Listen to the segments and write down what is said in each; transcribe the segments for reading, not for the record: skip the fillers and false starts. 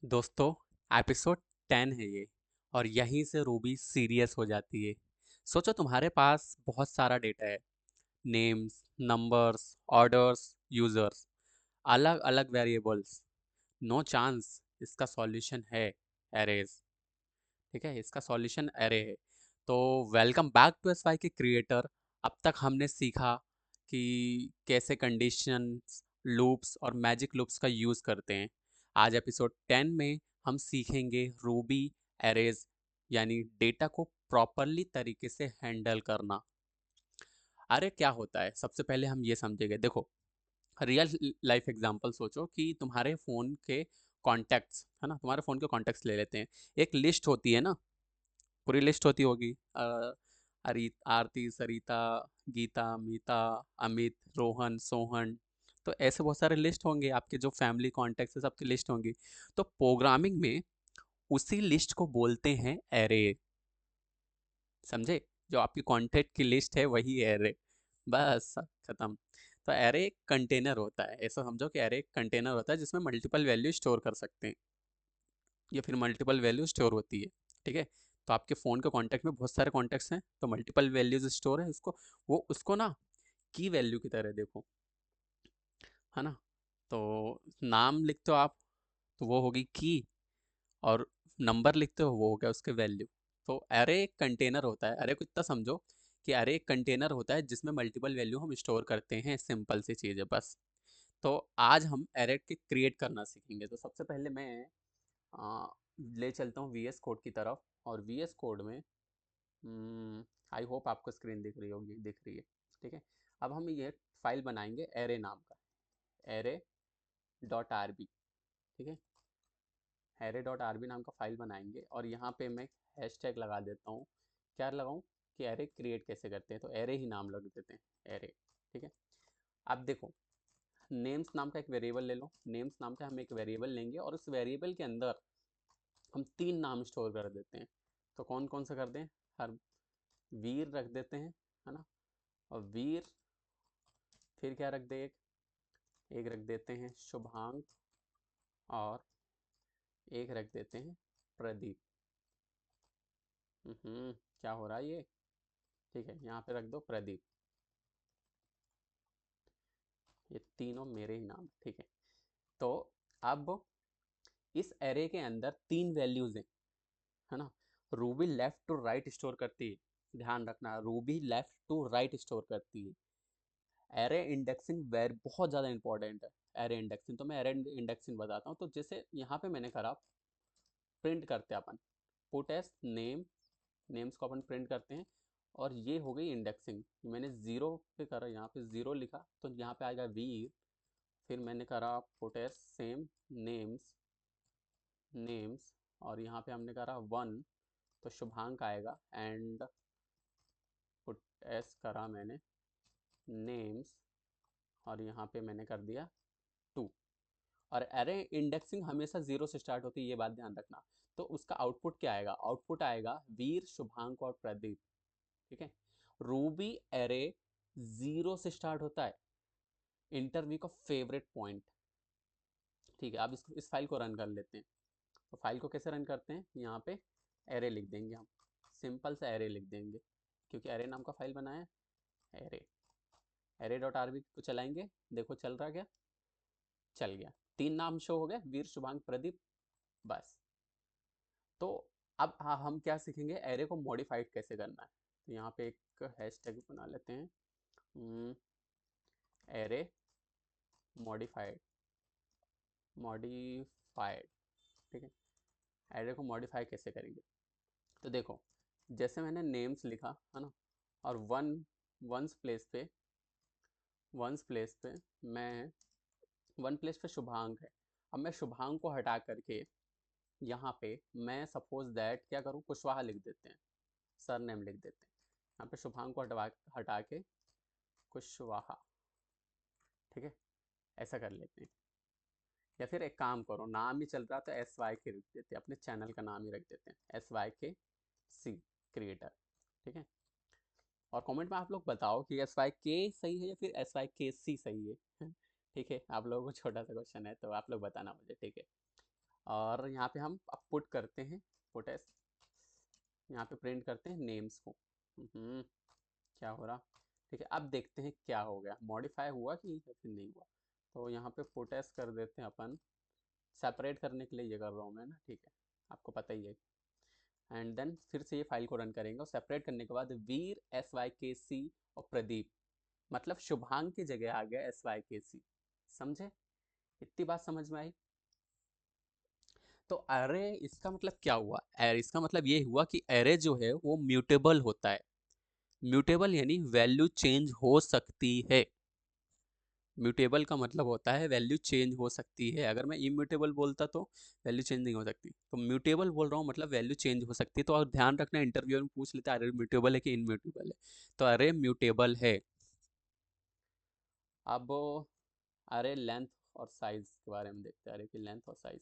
दोस्तों, एपिसोड 10 है ये। और यहीं से रूबी सीरियस हो जाती है। सोचो तुम्हारे पास बहुत सारा डेटा है। नेम्स, नंबर्स, ऑर्डर्स, यूजर्स, अलग अलग वेरिएबल्स। नो चांस इसका सॉल्यूशन है एरेज। ठीक है, इसका सॉल्यूशन एरे है। तो वेलकम बैक टू एसवाई के क्रिएटर। अब तक हमने सीखा कि कैसे कंडीशंस, लूप्स और मैजिक लूप्स का यूज़ करते हैं। आज एपिसोड 10 में हम सीखेंगे रूबी एरेज, यानी डेटा को प्रॉपरली तरीके से हैंडल करना। अरे क्या होता है, सबसे पहले हम ये समझेंगे। देखो, रियल लाइफ एग्जांपल सोचो कि तुम्हारे फ़ोन के कॉन्टैक्ट्स है ना, तुम्हारे फ़ोन के कॉन्टैक्ट्स ले लेते हैं। एक लिस्ट होती है ना, पूरी लिस्ट होती होगी। आरती, सरिता, गीता, मीता, अमित, रोहन, सोहन। तो ऐसे बहुत सारे लिस्ट होंगे, आपके जो फैमिली कॉन्टेक्ट है सबकी लिस्ट होंगी। तो प्रोग्रामिंग में उसी लिस्ट को बोलते हैं एरे। समझे? जो आपकी कॉन्टेक्ट की लिस्ट है वही एरे। बस खत्म। तो एरे एक कंटेनर होता है। ऐसा समझो कि एरे एक कंटेनर होता है जिसमें मल्टीपल वैल्यू स्टोर कर सकते हैं, या फिर मल्टीपल वैल्यू स्टोर होती है। ठीक है, तो आपके फ़ोन के कॉन्टैक्ट में बहुत सारे कॉन्टैक्ट्स हैं, तो मल्टीपल वैल्यूज स्टोर है। उसको, वो उसको ना की वैल्यू की तरह देखो, है ना। तो नाम लिखते हो आप, तो वो होगी की। और नंबर लिखते हो, वो हो गया उसके वैल्यू। तो एरे एक कंटेनर होता है। एरे को इतना समझो कि एरे एक कंटेनर होता है जिसमें मल्टीपल वैल्यू हम स्टोर करते हैं। सिंपल सी चीज़ है बस। तो आज हम एरे के क्रिएट करना सीखेंगे। तो सबसे पहले मैं आ, ले चलता हूँ वीएस कोड की तरफ। और वीएस कोड में आई होप आपको स्क्रीन दिख रही होगी, दिख रही है। ठीक है, अब हम ये फाइल बनाएंगे एरे नाम का, एरे डॉट आर बी। ठीक है, एरे डॉट आर बी नाम का फाइल बनाएंगे। और यहाँ पे मैं हैश टैग लगा देता हूँ। क्या लगाऊँ? कि एरे क्रिएट कैसे करते हैं, तो एरे ही नाम लग देते हैं, एरे। ठीक है, अब देखो, नेम्स नाम का एक वेरिएबल ले लो। नेम्स नाम का हम एक वेरिएबल लेंगे और उस वेरिएबल के अंदर हम 3 नाम स्टोर कर देते हैं। तो कौन कौन सा कर दें? हर वीर रख देते हैं, है ना। और वीर, फिर क्या रख दे? एक एक रख देते हैं शुभांक। और एक रख देते हैं प्रदीप। क्या हो रहा है ये? ठीक है, यहाँ पे रख दो प्रदीप। ये तीनों मेरे ही नाम। ठीक है, तो अब इस एरे के अंदर 3 वैल्यूज हैं, है ना। Ruby left to right store करती है। ध्यान रखना, Ruby left to right store करती है। एरे इंडेक्सिंग वेर बहुत ज़्यादा इंपॉर्टेंट है। एरे इंडेक्सिंग, तो मैं एरे इंडेक्सिंग बताता हूँ। तो जैसे यहाँ पे मैंने करा, प्रिंट करते हैं अपन, पुट एस नेम। नेम्स को अपन प्रिंट करते हैं। और ये हो गई इंडेक्सिंग। मैंने ज़ीरो पे करा, यहाँ पे ज़ीरो लिखा तो यहाँ पे आएगा वीर। फिर मैंने करा put S same names, names. और यहाँ पे हमने करा वन, तो शुभांक आएगा। एंड पुट एस करा मैंने नेम्स, और यहाँ पे मैंने कर दिया टू। और एरे इंडेक्सिंग हमेशा जीरो से स्टार्ट होती है, ये बात ध्यान रखना। तो उसका आउटपुट क्या आएगा? आउटपुट आएगा वीर, शुभांक और प्रदीप। ठीक है, रूबी एरे जीरो से स्टार्ट होता है। इंटरव्यू का फेवरेट पॉइंट। ठीक है, अब इस फाइल को रन कर लेते हैं। तो फाइल को कैसे रन करते हैं? यहाँ पे एरे लिख देंगे हम, सिंपल सा एरे लिख देंगे, क्योंकि एरे नाम का फाइल बनाया है। एरे, एरे डॉट आरबी को चलाएंगे। देखो चल रहा क्या? चल गया। 3 नाम शो हो गए, वीर, शुभांक, प्रदीप। बस। तो अब हाँ, हम क्या सीखेंगे? एरे को मॉडिफाइड कैसे करना है। तो यहाँ पे एक हैश टैग बना लेते हैं, एरे मॉडिफाइड, मॉडिफाइड। ठीक है, एरे को मॉडिफाई कैसे करेंगे? तो देखो, जैसे मैंने नेम्स लिखा, है ना। और वंस प्लेस पे, वंस प्लेस पे मैं, वन प्लेस पे शुभांक है। अब मैं शुभांक को हटा करके यहाँ पे मैं सपोज दैट क्या करूँ, कुशवाहा लिख देते हैं, सर नेम लिख देते हैं। यहाँ पे शुभांक को हटा के कुशवाहा। ठीक है, ऐसा कर लेते हैं। या फिर एक काम करो, नाम ही चल रहा तो एस वाई के रख देते हैं, अपने चैनल का नाम ही रख देते हैं, एस वाई के सी क्रिएटर। ठीक है, और कमेंट में आप लोग बताओ कि एस वाई के सही है या फिर एस वाई के सी सही है। ठीक है, आप लोगों को छोटा सा क्वेश्चन है, तो आप लोग बताना मुझे। ठीक है, और यहाँ पे हम अब पुट करते हैं पुटेस, यहाँ पे प्रिंट करते हैं नेम्स को। क्या हो रहा, ठीक है। अब देखते हैं क्या हो गया, मॉडिफाई हुआ कि फिर नहीं हुआ। तो यहाँ पे पुटेस कर देते हैं अपन, सेपरेट करने के लिए ये कर रहा हूँ मैं ना, ठीक है, आपको पता ही है। एंड देन फिर से ये फाइल को रन करेंगे और सेपरेट करने के बाद वीर SYKC और प्रदीप, मतलब शुभांग की जगह आ गया SYKC। समझे, इतनी बात समझ में आई। तो अरे इसका मतलब क्या हुआ, इसका मतलब ये हुआ कि अरे जो है वो म्यूटेबल होता है। म्यूटेबल यानी वैल्यू चेंज हो सकती है। म्यूटेबल का मतलब होता है वैल्यू चेंज हो सकती है। अगर मैं इम्यूटेबल बोलता तो वैल्यू चेंज नहीं हो सकती, तो म्यूटेबल बोल रहा हूँ मतलब वैल्यू चेंज हो सकती है। तो और ध्यान रखना, इंटरव्यू में पूछ लेता है अरे म्यूटेबल है कि इनम्यूटेबल है, तो अरे म्यूटेबल है। अब अरे लेंथ और साइज के बारे में देखते हैं, अरे की लेंथ और साइज।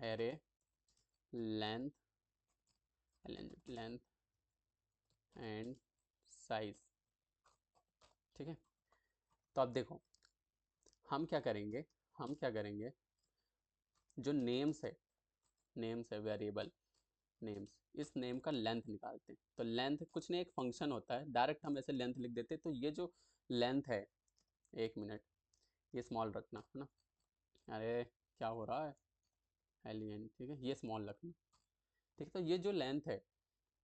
अरे लेंथ, लेंथ एंड साइज, ठीक है। तो अब देखो हम क्या करेंगे, हम क्या करेंगे, जो नेम्स है वेरिएबल नेम्स, इस नेम का लेंथ निकालते हैं। तो लेंथ कुछ नहीं, एक फंक्शन होता है, डायरेक्ट हम ऐसे लेंथ लिख देते हैं। तो ये जो लेंथ है, एक मिनट, ये स्मॉल रखना है ना, अरे क्या हो रहा है, एलियन, ठीक है, ये स्मॉल रखना, ठीक है। तो ये जो लेंथ है,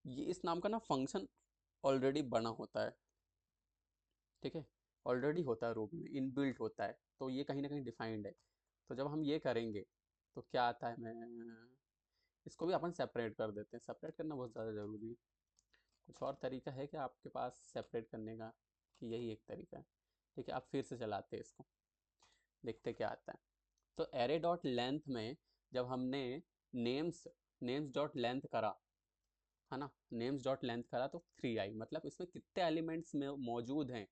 ये इस नाम का ना फंक्शन ऑलरेडी बना होता है, ठीक है, ऑलरेडी होता है, रूप में इनबिल्ट होता है, तो ये कहीं ना कहीं डिफाइंड है। तो जब हम ये करेंगे तो क्या आता है, मैं इसको भी अपन सेपरेट कर देते हैं। सेपरेट करना बहुत ज़्यादा ज़रूरी है। कुछ और तरीका है क्या आपके पास सेपरेट करने का, कि यही एक तरीका है? ठीक है, आप फिर से चलाते हैं इसको, देखते क्या आता है। तो एरे डॉट लेंथ में जब हमने नेम्स नेम्स डॉट लेंथ करा, है ना, नेम्स डॉट लेंथ करा तो 3 आई, मतलब इसमें कितने एलिमेंट्स में मौजूद हैं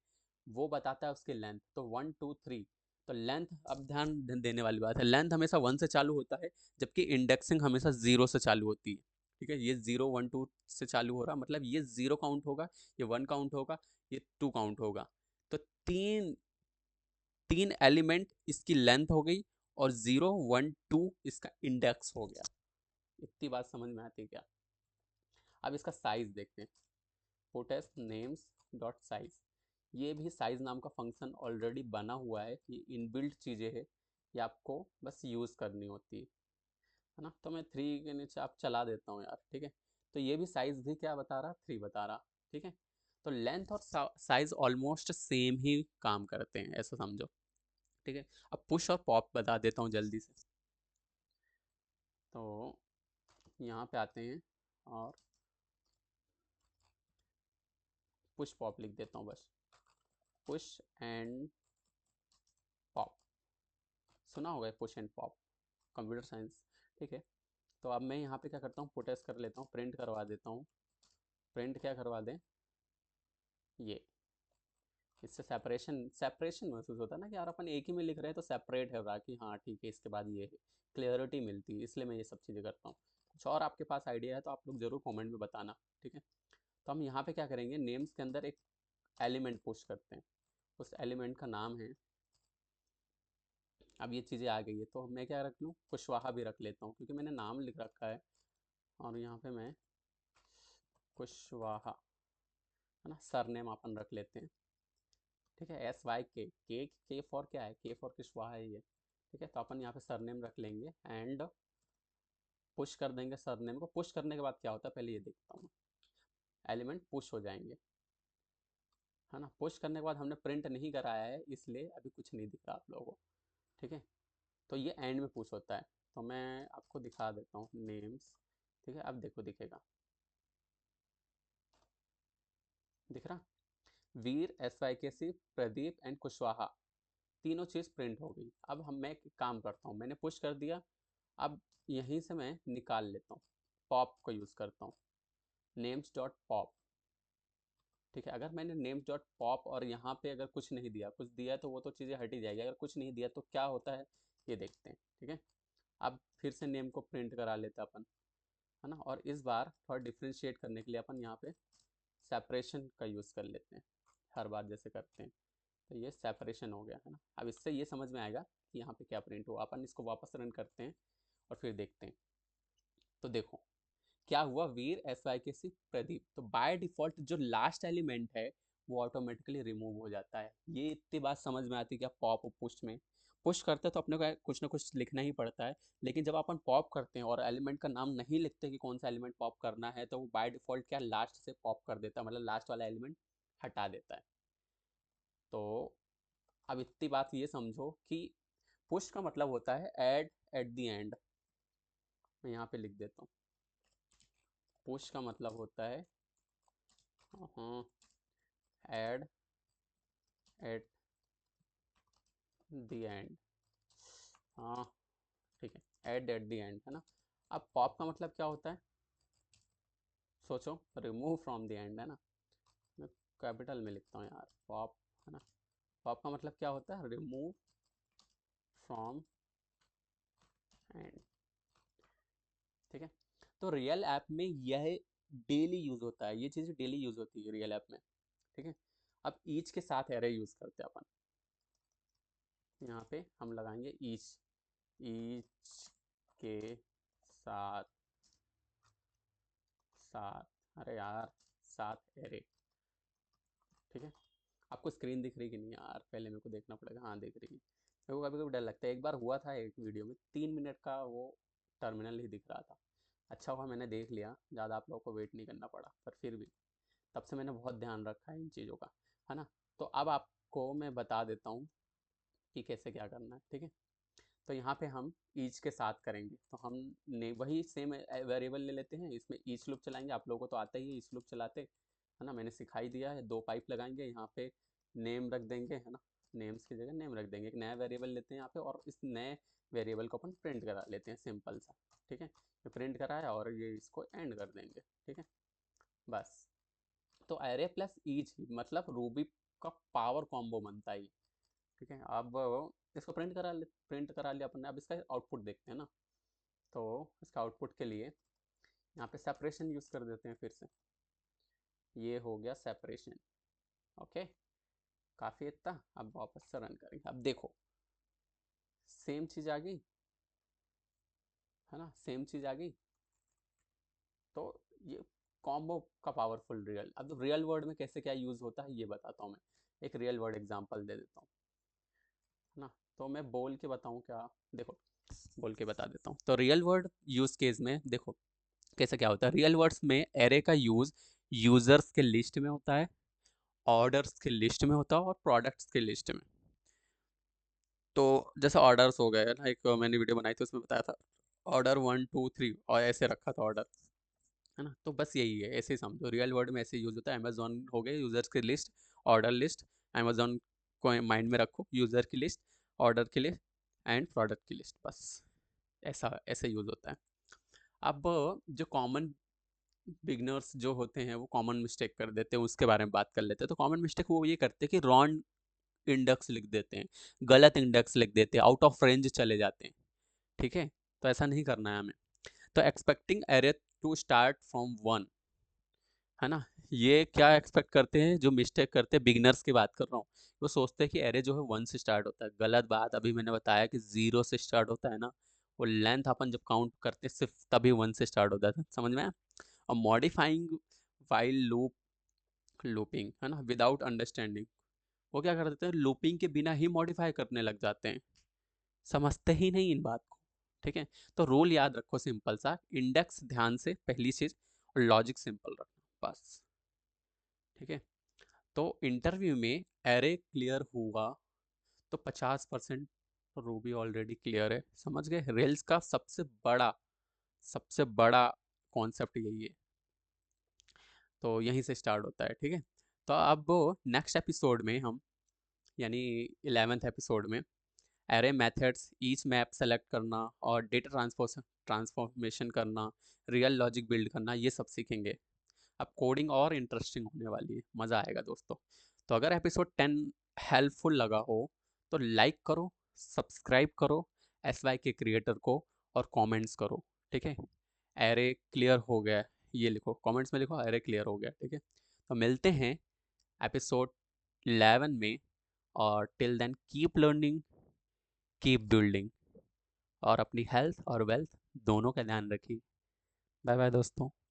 वो बताता है उसकी लेंथ। तो 1 2 3, तो लेंथ, अब ध्यान देने वाली बात है, लेंथ हमेशा 1 से चालू होता है, जबकि इंडेक्सिंग हमेशा 0 से चालू होती है। ठीक है, ये 0 1 2 से चालू हो रहा, मतलब ये 0 काउंट होगा, ये 1 काउंट होगा, ये 2 काउंट होगा। तो तीन तीन एलिमेंट इसकी लेंथ हो गई, और 0 1 2 इसका इंडेक्स हो गया। इतनी बात समझ में आती है क्या? अब इसका साइज देखते हैं, पुटेस नेम्स डॉट साइज। ये भी साइज नाम का फंक्शन ऑलरेडी बना हुआ है, ये इनबिल्ट चीज़ें है, ये आपको बस यूज़ करनी होती है ना। तो मैं 3 के नीचे आप चला देता हूँ यार, ठीक है। तो ये भी साइज भी क्या बता रहा, 3 बता रहा, ठीक है। तो लेंथ और साइज ऑलमोस्ट सेम ही काम करते हैं, ऐसा समझो, ठीक है। अब पुश और पॉप बता देता हूँ जल्दी से। तो यहाँ पे आते हैं और पुश पॉप लिख देता हूँ बस, पुश एंड पॉप, सुना होगा push and pop, computer science, ठीक है। तो अब मैं यहाँ पे क्या करता हूँ, पुटेस कर लेता हूँ, प्रिंट करवा देता हूँ। प्रिंट क्या करवा दें, ये, इससे सेपरेशन सेपरेशन महसूस होता है ना, कि यार अपन एक ही में लिख रहे हैं तो सेपरेट है रहा, कि हाँ ठीक है, इसके बाद ये है, क्लियरिटी मिलती है, इसलिए मैं ये सब चीज़ें करता हूँ। कुछ और आपके पास आइडिया है तो आप लोग ज़रूर कमेंट में बताना, ठीक है। तो हम यहाँ पे क्या करेंगे, नेम्स के अंदर एक एलिमेंट पुश करते हैं, उस एलिमेंट का नाम है, अब ये चीज़ें आ गई है तो मैं क्या रख लूँ, कुशवाहा भी रख लेता हूँ, क्योंकि मैंने नाम लिख रखा है। और यहाँ पे मैं कुशवाहा, है ना, सरनेम अपन रख लेते हैं, ठीक है। SYK फॉर क्या है, के फॉर कुशवाहा है ये, ठीक है। तो अपन यहाँ पे सरनेम रख लेंगे एंड पुश कर देंगे। सरनेम को पुश करने के बाद क्या होता है पहले ये देखता हूँ, एलिमेंट पुश हो जाएंगे, है ना। पुश करने के बाद हमने प्रिंट नहीं कराया है, इसलिए अभी कुछ नहीं दिख रहा आप लोगों को, ठीक है। तो ये एंड में पुश होता है, तो मैं आपको दिखा देता हूँ नेम्स, ठीक है। अब देखो दिखेगा, दिख रहा, वीर SYKC प्रदीप एंड कुशवाहा, तीनों चीज़ प्रिंट हो गई। अब मैं एक काम करता हूँ, मैंने पुश कर दिया, अब यहीं से मैं निकाल लेता हूँ, पॉप को यूज़ करता हूँ, नेम्स डॉट पॉप, ठीक है। अगर मैंने नेम्स डॉट पॉप और यहाँ पे अगर कुछ नहीं दिया, कुछ दिया तो वो तो चीज़ें हट ही जाएगी, अगर कुछ नहीं दिया तो क्या होता है ये देखते हैं, ठीक है। अब फिर से नेम को प्रिंट करा लेते अपन, है ना। और इस बार थोड़ा डिफ्रेंशिएट करने के लिए अपन यहाँ पे सेपरेशन का यूज़ कर लेते हैं, हर बार जैसे करते हैं। तो ये सेपरेशन हो गया है ना। अब इससे ये समझ में आएगा कि यहाँ पे क्या प्रिंट हुआ। अपन इसको वापस रन करते हैं और फिर देखते हैं। तो देखो क्या हुआ, वीर एस वाई के सी प्रदीप। तो बाय डिफॉल्ट जो लास्ट एलिमेंट है वो ऑटोमेटिकली रिमूव हो जाता है। ये इतनी बात समझ में आती है क्या पॉप और पुश में। पुश करते हैं तो अपने को कुछ ना कुछ लिखना ही पड़ता है, लेकिन जब अपन पॉप करते हैं और एलिमेंट का नाम नहीं लिखते कि कौन सा एलिमेंट पॉप करना है, तो वो बाय डिफॉल्ट क्या लास्ट से पॉप कर देता है, मतलब लास्ट वाला एलिमेंट हटा देता है। तो अब इतनी बात ये समझो कि पुश का मतलब होता है ऐड एट द एंड। मैं यहाँ पे लिख देता हूँ, पुश का मतलब होता है ऐड एट द एंड। हाँ ठीक है, ऐड एट द एंड है ना। अब पॉप का मतलब क्या होता है, सोचो, रिमूव फ्रॉम द एंड है ना। मैं कैपिटल में लिखता हूँ यार, पॉप है ना। पॉप का मतलब क्या होता है, रिमूव फ्रॉम एंड। ठीक है, तो रियल ऐप में यह डेली यूज होता है, ये चीज़ डेली यूज होती है रियल ऐप में। ठीक है, अब ईच के साथ एरे यूज करते हैं अपन। यहाँ पे हम लगाएंगे ईच, ईच के साथ, साथ अरे यार साथ एरे। ठीक है, आपको स्क्रीन दिख रही कि नहीं यार, पहले मेरे को देखना पड़ेगा। हाँ दिख रही है। मेरे को कभी कभी डर लगता है, एक बार हुआ था एक वीडियो में 3 मिनट का वो टर्मिनल ही दिख रहा था। अच्छा हुआ मैंने देख लिया, ज़्यादा आप लोगों को वेट नहीं करना पड़ा, पर फिर भी तब से मैंने बहुत ध्यान रखा है इन चीज़ों का, है ना। तो अब आपको मैं बता देता हूँ कि कैसे क्या करना है। ठीक है, तो यहाँ पे हम ईच के साथ करेंगे, तो हम ने वही सेम वेरिएबल ले लेते हैं, इसमें ईच लूप चलाएंगे। आप लोगों को तो आता ही है ईच लूप चलाते, है ना, मैंने सिखाई दिया है। 2 पाइप लगाएंगे, यहाँ पे नेम रख देंगे, है ना, नेम्स की जगह नेम रख देंगे। एक नया वेरिएबल लेते हैं यहाँ पे, और इस नए वेरिएबल को अपन प्रिंट करा लेते हैं, सिंपल सा। ठीक है, ये प्रिंट कराया और ये इसको एंड कर देंगे। ठीक है, बस। तो एरे प्लस ईच मतलब रूबी का पावर कॉम्बो बनता है। ठीक है, अब इसको प्रिंट करा लिया अपन ने। अब इसका आउटपुट देखते हैं ना। तो इसका आउटपुट के लिए यहाँ पे सेपरेशन यूज़ कर देते हैं फिर से। ये हो गया सेपरेशन। ओके, काफ़ी इतना। अब वापस से रन करेंगे, अब देखो सेम चीज़ आ गई, है ना, सेम चीज़ आ गई। तो ये कॉम्बो का पावरफुल रियल। अब रियल वर्ड में कैसे क्या यूज़ होता है ये बताता हूँ मैं। एक रियल वर्ड एग्जांपल दे देता हूँ, है ना। तो मैं बोल के बताऊँ क्या, देखो बोल के बता देता हूँ। तो रियल वर्ड यूज़ केस में देखो कैसे क्या होता है। रियल वर्ड्स में एरे का यूज़ यूज़र्स के लिस्ट में होता है, ऑर्डर्स के लिस्ट में होता है, और प्रोडक्ट्स के लिस्ट में। तो जैसे ऑर्डर्स हो गए ना, एक मैंने वीडियो बनाई थी उसमें बताया था ऑर्डर 1 2 3 और ऐसे रखा था ऑर्डर, है ना। तो बस यही है, ऐसे ही समझो, रियल वर्ड में ऐसे यूज होता है। अमेजोन हो गए यूजर्स की लिस्ट, ऑर्डर लिस्ट। अमेजोन को माइंड में रखो, यूजर की लिस्ट, ऑर्डर की लिस्ट एंड प्रोडक्ट की लिस्ट, बस ऐसा ऐसे यूज होता है। अब जो कॉमन बिगनर्स जो होते हैं वो कॉमन मिस्टेक कर देते हैं, उसके बारे में बात कर लेते हैं। तो कॉमन मिस्टेक वो ये करते हैं कि रॉन्ग इंडेक्स लिख देते हैं, गलत इंडेक्स लिख देते हैं, आउट ऑफ रेंज चले जाते हैं। ठीक है, तो ऐसा नहीं करना है हमें। तो expecting array to start from 1, है ना। ये क्या एक्सपेक्ट करते हैं, जो मिस्टेक करते हैं, बिगनर्स की बात कर रहा हूँ। वो सोचते हैं कि एरे जो है 1 से स्टार्ट होता है, गलत बात। अभी मैंने बताया कि 0 से स्टार्ट होता है ना। वो लेंथ अपन जब काउंट करते हैं सिर्फ तभी 1 से स्टार्ट होता है, समझ में आया। और मॉडिफाइंग वाइल लूप, लूपिंग, है ना, विदाउट अंडरस्टैंडिंग, वो क्या कर देते हैं, लूपिंग के बिना ही मॉडिफाई करने लग जाते हैं, समझते ही नहीं इन बात को। ठीक है, तो रूल याद रखो सिंपल सा, इंडेक्स ध्यान से पहली चीज, और लॉजिक सिंपल रखना, बस। ठीक है, तो इंटरव्यू में एरे क्लियर हुआ तो 50% रूबी ऑलरेडी क्लियर है, समझ गए। रेल्स का सबसे बड़ा कॉन्सेप्ट यही है। तो यहीं से स्टार्ट होता है। ठीक है, तो अब नेक्स्ट एपिसोड में हम, यानी 11th एपिसोड में, array methods, each map select करना और डेटा ट्रांसफॉर्मेशन करना, रियल लॉजिक बिल्ड करना, ये सब सीखेंगे। अब कोडिंग और इंटरेस्टिंग होने वाली है, मज़ा आएगा दोस्तों। तो अगर एपिसोड 10 हेल्पफुल लगा हो तो लाइक करो, सब्सक्राइब करो एस वाई के क्रिएटर को, और कमेंट्स करो। ठीक है, एरे क्लियर हो गया, ये लिखो कमेंट्स में, लिखो एरे क्लियर हो गया। ठीक है, तो मिलते हैं एपिसोड 11 में, और till then keep learning, keep building, और अपनी हेल्थ और वेल्थ दोनों का ध्यान रखिए। बाय बाय दोस्तों।